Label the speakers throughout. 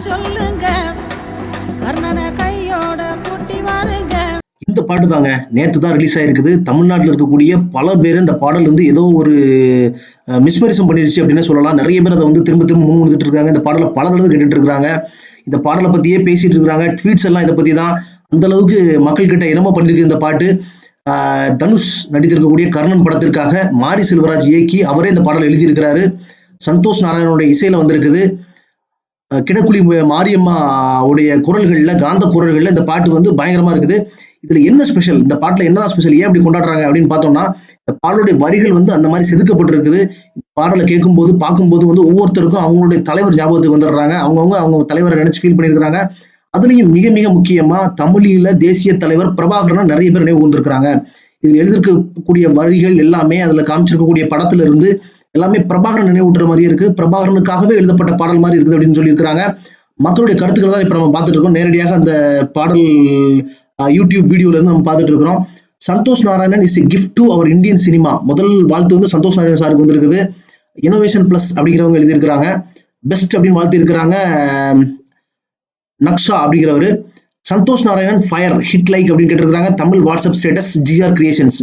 Speaker 1: சொல்லுங்க, கர்ணனை கையோட கூட்டி வாருங்க.
Speaker 2: இந்த பாட்டு தாங்க நேத்து தான் ரிலீஸ் ஆயிருக்குது. தமிழ்நாட்டில் இருக்கக்கூடிய பல பேர் இந்த பாடல் வந்து ஏதோ ஒரு மிஸ்மரிசம் பண்ணிருச்சு அப்படின்னு சொல்லலாம். நிறைய பேர் அதை வந்து திரும்ப திரும்ப முன்னிட்டு இருக்காங்க. இந்த பாடலை பல தடவை கேட்டுட்டு இருக்காங்க. இந்த பாடலை பத்தியே பேசிட்டு இருக்காங்க. ட்வீட்ஸ் எல்லாம் இதை பத்தி தான். அந்த அளவுக்கு மக்கள் கிட்ட என்னமோ பண்ணிருக்கு இந்த பாட்டு. தனுஷ் நடித்திருக்கக்கூடிய கர்ணன் படத்திற்காக மாரி செல்வராஜ் இயக்கி அவரே இந்த பாடல் எழுதியிருக்கிறாரு. சந்தோஷ் நாராயணனுடைய இசையில வந்திருக்குது. கிடக்குழி மாரியம்மா உடைய குரல்கள்ல, காந்த குரல்கள்ல இந்த பாட்டு வந்து பயங்கரமா இருக்குது. இதுல என்ன ஸ்பெஷல், இந்த பாட்டுல என்னதான் ஸ்பெஷல், ஏன் அப்படி கொண்டாடுறாங்க அப்படின்னு பார்த்தோம்னா, இந்த பாடலுடைய வரிகள் வந்து அந்த மாதிரி செதுக்கப்பட்டிருக்குது. பாடலை கேட்கும்போது பார்க்கும்போது வந்து ஒவ்வொருத்தருக்கும் அவங்களுடைய தலைவர் ஞாபகத்துக்கு வந்துடுறாங்க. அவங்க தலைவரை நினைச்சு ஃபீல் பண்ணியிருக்கிறாங்க. அதுலயும் மிக மிக முக்கியமா தமிழீழ தேசிய தலைவர் பிரபாகரனை நிறைய பேர் நினைவு கூர்ந்திருக்கிறாங்க. இதில் எழுதியிருக்கக்கூடிய வரிகள் எல்லாமே, அதுல காமிச்சிருக்கக்கூடிய படத்துல இருந்து எல்லாமே பிரபாகரன் நினைவூட்டுற மாதிரி இருக்கு. பிரபாகரனுக்காகவே எழுதப்பட்ட பாடல் மாதிரி இருக்குது அப்படின்னு சொல்லியிருக்கிறாங்க. மக்களுடைய கருத்துக்களை தான் இப்ப நம்ம பார்த்துட்டு இருக்கோம். நேரடியாக அந்த பாடல் யூடியூப் வீடியோல இருந்து நம்ம பார்த்துட்டு இருக்கிறோம். Santhosh Narayanan is a gift to our Indian cinema. முதல் வாழ்த்து வந்து சந்தோஷ் நாராயணன் சாருக்கு வந்திருக்குது. இனோவேஷன் பிளஸ் அப்படிங்கிறவங்க எழுதியிருக்கிறாங்க. பெஸ்ட் அப்படின்னு வாழ்த்து இருக்கிறாங்க நக்ஷா அப்படிங்கிறவரு. Santhosh Narayanan fire hit like அப்படின்னு கேட்டிருக்கிறாங்க. Tamil WhatsApp status GR creations.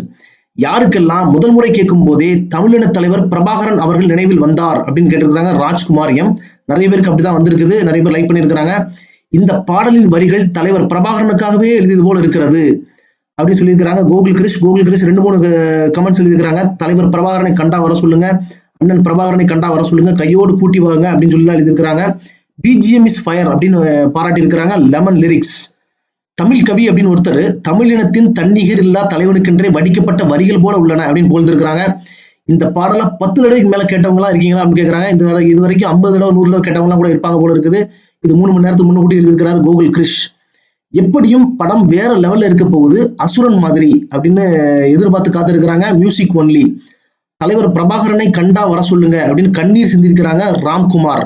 Speaker 2: யாருக்கெல்லாம் முதல் முறை கேட்கும் போதே தமிழின தலைவர் பிரபாகரன் அவர்கள் நினைவில் வந்தார் அப்படின்னு கேட்டிருக்கிறாங்க ராஜ்குமார் எம். நிறைய பேருக்கு அப்படிதான் வந்திருக்குது. நிறைய பேர் லைக் பண்ணியிருக்கிறாங்க. இந்த பாடலின் வரிகள் தலைவர் பிரபாகரனுக்காகவே எழுதியது போல இருக்கிறது அப்படின்னு சொல்லியிருக்கிறாங்க. கோகுல் கிரிஷ் 2-3 கமெண்ட்ஸ் எழுதியிருக்கிறாங்க. தலைவர் பிரபாகரனை கண்டா வர சொல்லுங்க, அண்ணன் பிரபாகரனை கண்டா வர சொல்லுங்க, கையோடு கூட்டி வாங்க அப்படின்னு சொல்லி எழுதியிருக்கிறாங்க. பிஜிஎம் இஸ் ஃபயர் அப்படின்னு பாராட்டி இருக்கிறாங்க. Lemon lyrics. தமிழ் கவி அப்படின்னு ஒருத்தர், தமிழினத்தின் தன்னிகர் இல்லா தலைவனுக்கென்றே வடிக்கப்பட்ட வரிகள் போல உள்ளன அப்படின்னு போல்ந்திருக்கிறாங்க. இந்த பாடலை 10 தடவைக்கு மேல கேட்டவங்களா இருக்கீங்களா அப்படின்னு கேட்கறாங்க. இது வரைக்கும் 50 தடவை 100 தடவை கேட்டவங்களாம் கூட இருப்பாங்க போல இருக்குது. இது 3 மணி நேரத்துக்கு முன்னுக்கூட்டி எழுதியிருக்கிறார் கோகுல் கிரிஷ். எப்படியும் படம் வேற லெவல்ல இருக்க போகுது, அசுரன் மாதிரி அப்படின்னு எதிர்பார்த்து காத்திருக்கிறாங்க. Music only. தலைவர் பிரபாகரனை கண்டா வர சொல்லுங்க அப்படின்னு கண்ணீர் சிந்திருக்கிறாங்க ராம்குமார்.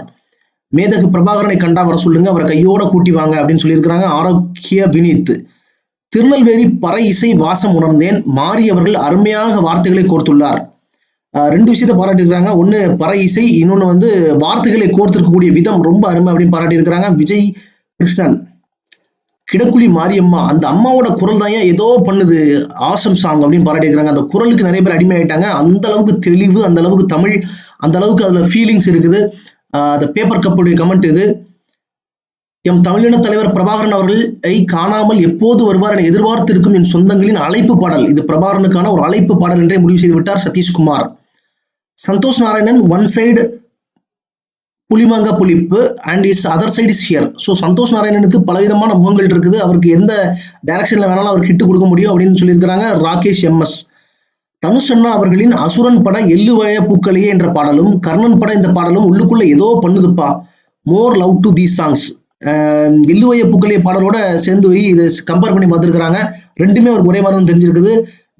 Speaker 2: மேதகு பிரபாகரனை கண்டா வர சொல்லுங்க, அவரை கையோட கூட்டி வாங்க அப்படின்னு சொல்லியிருக்கிறாங்க ஆரோக்கிய வினீத். திருநெல்வேலி பறை இசை வாசம் உணர்ந்தேன், மாரி அவர்கள் அருமையாக வார்த்தைகளை கோர்த்துள்ளார். 2 விஷயத்தை பாராட்டியிருக்கிறாங்க. ஒண்ணு பறை இசை, இன்னொன்னு வந்து வார்த்தைகளை கோர்த்திருக்கக்கூடிய விதம் ரொம்ப அருமை அப்படின்னு பாராட்டியிருக்கிறாங்க விஜய் கிருஷ்ணன். கிடக்குழி மாரியம்மா, அந்த அம்மாவோட குரல் தான் ஏதோ பண்ணுது, ஆசம் சாங் அப்படின்னு பாராட்டியிருக்கிறாங்க. அந்த குரலுக்கு நிறைய பேர் அடிமை ஆயிட்டாங்க. அந்த அளவுக்கு தெளிவு, அந்த அளவுக்கு தமிழ், அந்த அளவுக்கு அதுல ஃபீலிங்ஸ் இருக்குது. அந்த பேப்பர் கப்புடைய கமெண்ட் இது. எம் தமிழின தலைவர் பிரபாகரன் அவர்களை காணாமல் எப்போது வருவார் என எதிர்பார்த்து இருக்கும் என் சொந்தங்களின் அழைப்பு பாடல். இது பிரபாகரனுக்கான ஒரு அழைப்பு பாடல் என்றே முடிவு செய்து விட்டார் சதீஷ்குமார். சந்தோஷ் நாராயணன் ஒன் சைடு புலிமாங்க புலிப்பு and is other side is here. So Santhosh நாராயணனுக்கு பலவிதமான முகங்கள் இருக்குது. அவருக்கு எந்த டைரக்ஷன்ல வேணாலும் அவருக்கு ஹிட் கொடுக்க முடியும் அப்படின்னு சொல்லியிருக்கிறாங்க ராகேஷ் எம்எஸ். தனுஷ் அண்ணா அவர்களின் அசுரன் பட எள்ளுவய பூக்களையே என்ற பாடலும், கர்ணன் பட இந்த பாடலும் உள்ளுக்குள்ள ஏதோ பண்ணுதுப்பா. More love to these songs. எள்ளுவய பூக்களைய பாடலோட சேர்ந்து இதை கம்பேர் பண்ணி பார்த்துருக்காங்க. ரெண்டுமே ஒரு ஒரே மாதிரி தெரிஞ்சிருக்குது.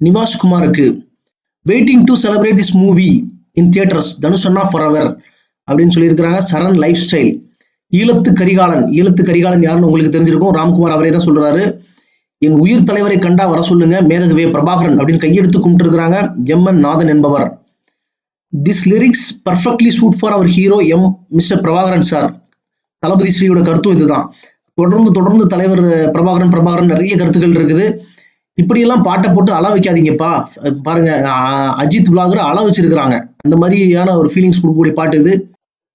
Speaker 2: நிவாஷ் குமாருக்கு waiting to celebrate this movie in theatres, Dhanush Anna for ever அப்படின்னு சொல்லியிருக்கிறாங்க. சரண் லைஃப் ஸ்டைல். ஈழத்து கரிகாலன் யாருன்னு உங்களுக்கு தெரிஞ்சிருக்கும். ராம்குமார் அவரே தான் சொல்றாரு. என் உயிர் தலைவரை கண்டா வர சொல்லுங்க, மேதகவே பிரபாகரன் அப்படின்னு கையெடுத்து கும்பிட்டு எம்.என். நாதன் என்பவர். This lyrics perfectly suit for our hero M mister Prabhakaran sir. Thalapathy ஸ்ரீயோட கருத்தும் இதுதான். தொடர்ந்து தலைவர் பிரபாகரன் நிறைய கருத்துக்கள் இருக்குது. இப்படியெல்லாம் பாட்டை போட்டு அள வைக்காதீங்கப்பா. பாருங்க, அஜித் விலாகர் அள வச்சிருக்கிறாங்க. அந்த மாதிரியான ஒரு ஃபீலிங்ஸ் கொடுக்கக்கூடிய பாட்டு இது.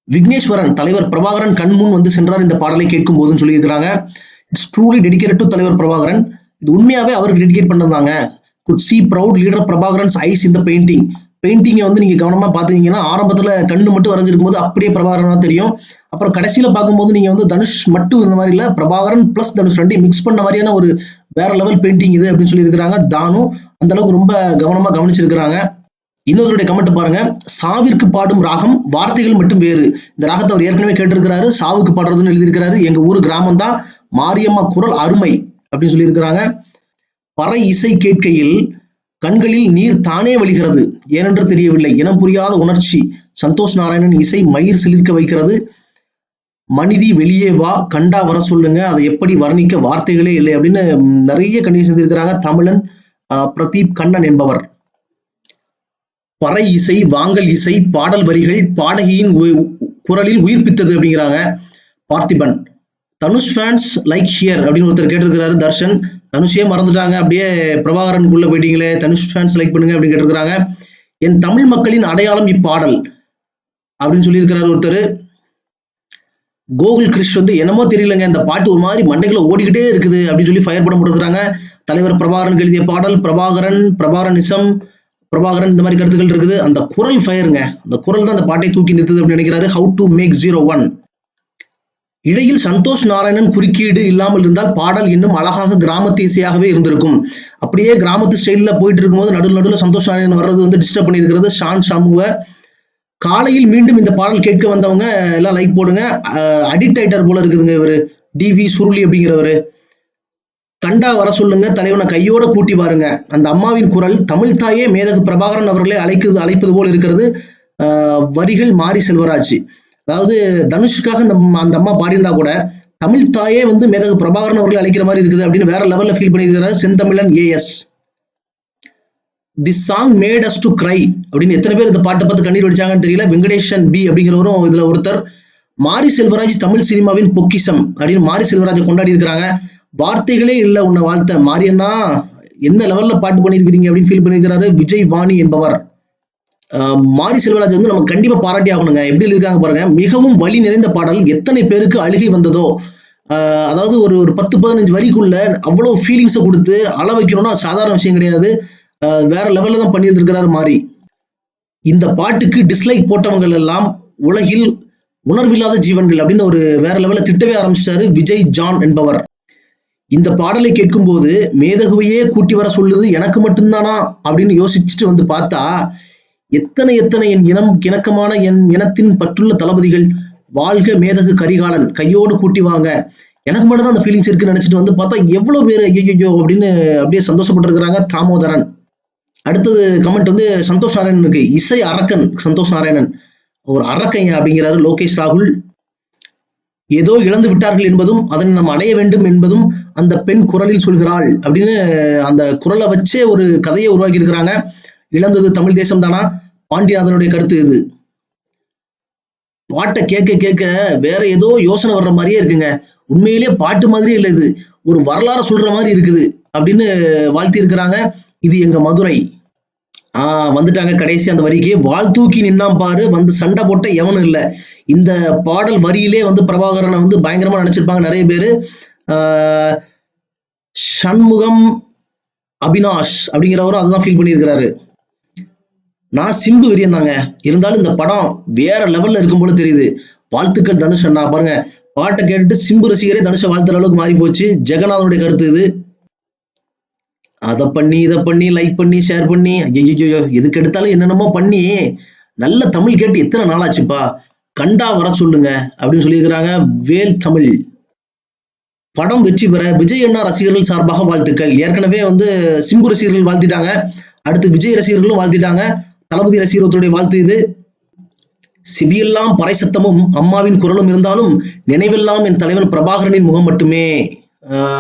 Speaker 2: விக்னேஸ்வரன், தலைவர் பிரபாகரன் கண்முன் வந்து சென்றார் இந்த பாடலை கேட்கும் போதுன்னு சொல்லியிருக்கிறாங்க. இட்ஸ் ட்ரூலி டெடிகேட்டட் டு தலைவர் பிரபாகரன். இது உண்மையாவே அவருக்கு dedicate பண்ணதாங்க. Could see proud leader Prabhakaran's ice இந்த பெயிண்டிங். பெயிண்டிங்கை வந்து நீங்க கவனமா பாத்தீங்கன்னா ஆரம்பத்துல கண்ணு மட்டும் வரைஞ்சிருக்கும் போது அப்படியே பிரபாகரனா தெரியும். அப்புறம் கடைசியில பார்க்கும்போது நீங்க வந்து தனுஷ் மட்டும் இந்த மாதிரி இல்ல, பிரபாகரன் பிளஸ் தனுஷ் ரெண்டையும் மிக்ஸ் பண்ண மாதிரியான ஒரு வேற லெவல் பெயிண்டிங் இது அப்படின்னு சொல்லியிருக்கிறாங்க. தானு அந்த அளவுக்கு ரொம்ப கவனமா கவனிச்சிருக்கிறாங்க. இன்னொருடைய கமெண்ட் பாருங்க. சாவிற்கு பாடும் ராகம், வார்த்தைகள் மட்டும் வேறு. இந்த ராகத்தை அவர் ஏற்கனவே கேட்டிருக்கிறாரு. சாவுக்கு பாடுறதுன்னு எழுதியிருக்கிறாரு. எங்க ஊர் கிராமம் தான், மாரியம்மா குரல் அருமை அப்படின்னு சொல்லியிருக்கிறாங்க. பறை இசை கேட்கையில் கண்களில் நீர் தானே வழிகிறது, ஏனென்று தெரியவில்லை, இனம் புரியாத உணர்ச்சி. சந்தோஷ் நாராயணன் இசை மயிர் சிலிர்க்க வைக்கிறது. மனிதி வெளியே வா, கண்டா வர சொல்லுங்க, அதை எப்படி வர்ணிக்க வார்த்தைகளே இல்லை அப்படின்னு நிறைய கண்டிஷன் செஞ்சிருக்கிறாங்க. தமிழன் பிரதீப் கண்ணன் என்பவர். பறை இசை, வாங்கல் இசை, பாடல் வரிகள் பாடகியின் குரலில் உயிர்ப்பித்தது அப்படிங்கிறாங்க. Parthiban. Dhanush fans like here அப்படின்னு ஒருத்தர் கேட்டிருக்கிறாரு. தர்ஷன், தனுஷே மறந்துட்டாங்க, அப்படியே பிரபாகரனுக்குள்ள போயிட்டீங்களே, தனுஷ் ஃபேன்ஸ் லைக் பண்ணுங்க அப்படின்னு கேட்டிருக்கிறாங்க. என் தமிழ் மக்களின் அடையாளம் இப்பாடல் அப்படின்னு சொல்லியிருக்கிறாரு ஒருத்தர். கோகுல் கிறிஷ் வந்து என்னமோ தெரியலங்க, இந்த பாட்டு ஒரு மாதிரி மண்டைக்குள்ள ஓடிக்கிட்டே இருக்குது அப்படின்னு சொல்லி ஃபயர் படம் போட்டுருக்காங்க. தலைவர் பிரபாகரன் எழுதிய பாடல், பிரபாகரனிசம், பிரபாகரன் இந்த மாதிரி கருத்துக்கள் இருக்குது. அந்த குரல் ஃபயருங்க, அந்த குரல் தான் அந்த பாட்டை தூக்கி நிறுத்துது அப்படின்னு நினைக்கிறாரு. How to make 01. இடையில் சந்தோஷ் நாராயணன் குறுக்கீடு இல்லாமல் இருந்தால் பாடல் இன்னும் அழகாக கிராமத்து இசையாகவே இருந்திருக்கும். அப்படியே கிராமத்து ஸ்டைல்ல போயிட்டு இருக்கும்போது நடுவில் சந்தோஷ் நாராயணன் வர்றது வந்து டிஸ்டர்ப் பண்ணியிருக்கிறது. ஷான் சமூக. காலையில் மீண்டும் இந்த பாடல் கேட்க வந்தவங்க எல்லாம் லைக் போடுங்க. அடிக்ட் ஆயிட்டார் போல இருக்குதுங்க இவரு, டிவி சுருளி அப்படிங்கிறவரு. கண்டா வர சொல்லுங்க, தலைவனை கையோட கூட்டி பாருங்க. அந்த அம்மாவின் குரல் தமிழ் தாயே மேதகு பிரபாகரன் அவர்களை அழைப்பது போல் இருக்கிறது. வரிகள் மாரி செல்வராஜ். அதாவது தனுஷுக்காக அந்த அம்மா பாடியிருந்தா கூட தமிழ் தாயே வந்து மேதகு பிரபாகரன் அவர்களை அழைக்கிற மாதிரி இருக்குது அப்படின்னு வேற லெவல்ல ஃபீல் பண்ணியிருக்கிறாரு Senthamizhan AS. This song made us to cry அப்படின்னு எத்தனை பேர் இந்த பாட்டை பார்த்து கண்ணீர் வடிச்சாங்கன்னு தெரியல. வெங்கடேஷன் B அப்படிங்கிறவரும் இதுல ஒருத்தர். மாரி செல்வராஜ் தமிழ் சினிமாவின் பொக்கிஷம் அப்படின்னு மாரி செல்வராஜை கொண்டாடி இருக்கிறாங்க. வார்த்தைகளே இல்லை உன்னை வாழ்த்த மாரியண்ணா, என்ன லெவல்ல பாட்டு பண்ணியிருக்கிறீங்க அப்படின்னு ஃபீல் பண்ணியிருக்கிறாரு விஜய் வாணி என்பவர். மாரி செல்வராஜ் வந்து நம்ம கண்டிப்பா பாராட்டி ஆகணுங்க. எப்படி இருக்காங்க பாருங்க. மிகவும் வலி நிறைந்த பாடல், எத்தனை பேருக்கு அழுகை வந்ததோ. அதாவது ஒரு 10-15 வரிக்குள்ள அவ்வளவு ஃபீலிங்ஸை கொடுத்து அள வைக்கணும்னா சாதாரண விஷயம் கிடையாது. வேற லெவல்ல தான் பண்ணி இருந்திருக்கிறாரு மாரி. இந்த பாட்டுக்கு டிஸ்லைக் போட்டவங்க எல்லாம் உலகில் உணர்வில்லாத ஜீவன்கள் அப்படின்னு ஒரு வேற லெவல்ல திட்டவே ஆரம்பிச்சிட்டாரு விஜய் ஜான் என்பவர். இந்த பாடலை கேட்கும் போது மேதகுவையே கூட்டி வர சொல்லுது எனக்கு மட்டும்தானா அப்படின்னு யோசிச்சுட்டு வந்து பார்த்தா, எத்தனை என் இணக்கமான என் இனத்தின் பற்றுள்ள தளபதிகள், வாழ்க மேதகு கரிகாலன், கையோடு கூட்டி வாங்க, எனக்கு மட்டும் தான் அந்த ஃபீலிங்ஸ் இருக்குன்னு நினைச்சிட்டு வந்து பார்த்தா எவ்வளவு பேர் ஐயோ அப்படின்னு அப்படியே சந்தோஷப்பட்டிருக்கிறாங்க. தாமோதரன். அடுத்தது கமெண்ட் வந்து சந்தோஷ் நாராயணனுக்கு, இசை அரக்கன் சந்தோஷ் நாராயணன், ஒரு அரக்கன் அப்படிங்கிறாரு லோகேஷ் ராகுல். ஏதோ இழந்து விட்டார்கள் என்பதும் அதனை நாம் அடைய வேண்டும் என்பதும் அந்த பெண் குரலில் சொல்கிறாள் அப்படின்னு அந்த குரலை வச்சே ஒரு கதையை உருவாக்கி இருக்கிறாங்க. இழந்தது தமிழ் தேசம் தானா, பாண்டியநாதனுடைய கருத்து இது. பாட்டை கேட்க கேட்க வேற ஏதோ யோசனை வர்ற மாதிரியே இருக்குங்க. உண்மையிலேயே பாட்டு மாதிரியே இல்லை, இது ஒரு வரலாறு சொல்ற மாதிரி இருக்குது அப்படின்னு வாழ்த்தி இருக்கிறாங்க. இது எங்க மதுரை. வந்துட்டாங்க கடைசி அந்த வரிக்கு. வால் தூக்கி நின்னாம் பாரு, வந்து சண்டை போட்ட எவனும் இல்லை. இந்த பாடல் வரியிலே வந்து பிரபாகரனை வந்து பயங்கரமா நினைச்சிருப்பாங்க நிறைய பேரு. சண்முகம் அபினாஷ் அப்படிங்கிறவரும் அதுதான் ஃபீல் பண்ணியிருக்கிறாரு. நான் சிம்பு வெறியன் தாங்க, இருந்தாலும் இந்த படம் வேற லெவல்ல இருக்கும் போல தெரியுது. வாழ்த்துக்கள் தனுஷ் அண்ணா. பாருங்க, பாட்டை கேட்டுட்டு சிம்பு ரசிகரே தனுஷை வாழ்த்துற அளவுக்கு மாறி போச்சு. ஜெகநாதனுடைய கருத்து இது. அதை பண்ணி இதை பண்ணி லைக் பண்ணி ஷேர் பண்ணி ஐயோ எதுக்கு எடுத்தாலும் என்னென்னமோ பண்ணி நல்ல தமிழ் கேட்டு எத்தனை நாளாச்சுப்பா, கண்டா வர சொல்லுங்க அப்படின்னு சொல்லியிருக்கிறாங்க வேல் தமிழ். படம் வெற்றி பெற விஜய் அண்ணா ரசிகர்கள் சார்பாக வாழ்த்துக்கள். ஏற்கனவே வந்து சிம்பு ரசிகர்கள் வாழ்த்திட்டாங்க, அடுத்து விஜய் ரசிகர்களும் வாழ்த்திட்டாங்க. தளபதி ரசிகர்களுடைய வாழ்த்து இது. சிபியெல்லாம் பறைசத்தமும் அம்மாவின் குரலும் இருந்தாலும் நினைவெல்லாம் என் தலைவன் பிரபாகரனின் முகம் மட்டுமே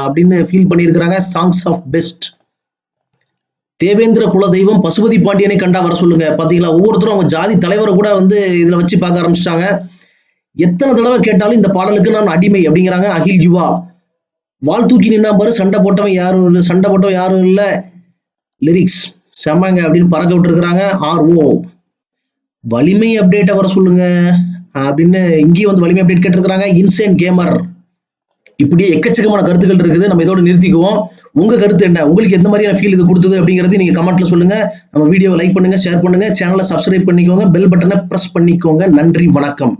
Speaker 2: அப்படின்னு ஃபீல் பண்ணியிருக்கிறாங்க. Songs of best. தேவேந்திர குல தெய்வம் பசுபதி பாண்டியனை கண்டா வர சொல்லுங்க. பாத்தீங்களா, ஒவ்வொருத்தரும் அவங்க ஜாதி தலைவரை கூட வந்து இதுல வச்சு பார்க்க ஆரம்பிச்சிட்டாங்க. எத்தனை தடவை கேட்டாலும் இந்த பாடலுக்கு நான் அடிமை அப்படிங்கிறாங்க அகில் யுவா. வால் தூக்கி நின்னா பாரு, சண்டை போட்டவன் யாரும் இல்ல, லிரிக்ஸ் செம்மங்க அப்படின்னு பறக்க விட்டுருக்கிறாங்க. RO. வலிமை அப்டேட்டை வர சொல்லுங்க அப்படின்னு இங்கேயும் வந்து வலிமை அப்டேட் கேட்டிருக்கிறாங்க. Insane gamer. இப்படி எக்கச்சக்கமான கருத்துக்கள் இருக்குது. நம்ம இதோட நிறுத்திக்குவோம். உங்க கருத்து என்ன, உங்களுக்கு எந்த மாதிரியான ஃபீல் இது கொடுத்தது அப்படிங்கிறது நீங்க கமெண்ட்ல சொல்லுங்க. நம்ம வீடியோவை லைக் பண்ணுங்க, ஷேர் பண்ணுங்க, சேனலை சப்ஸ்கிரைப் பண்ணிக்கோங்க, பெல் பட்டனை பிரஸ் பண்ணிக்கோங்க. நன்றி, வணக்கம்.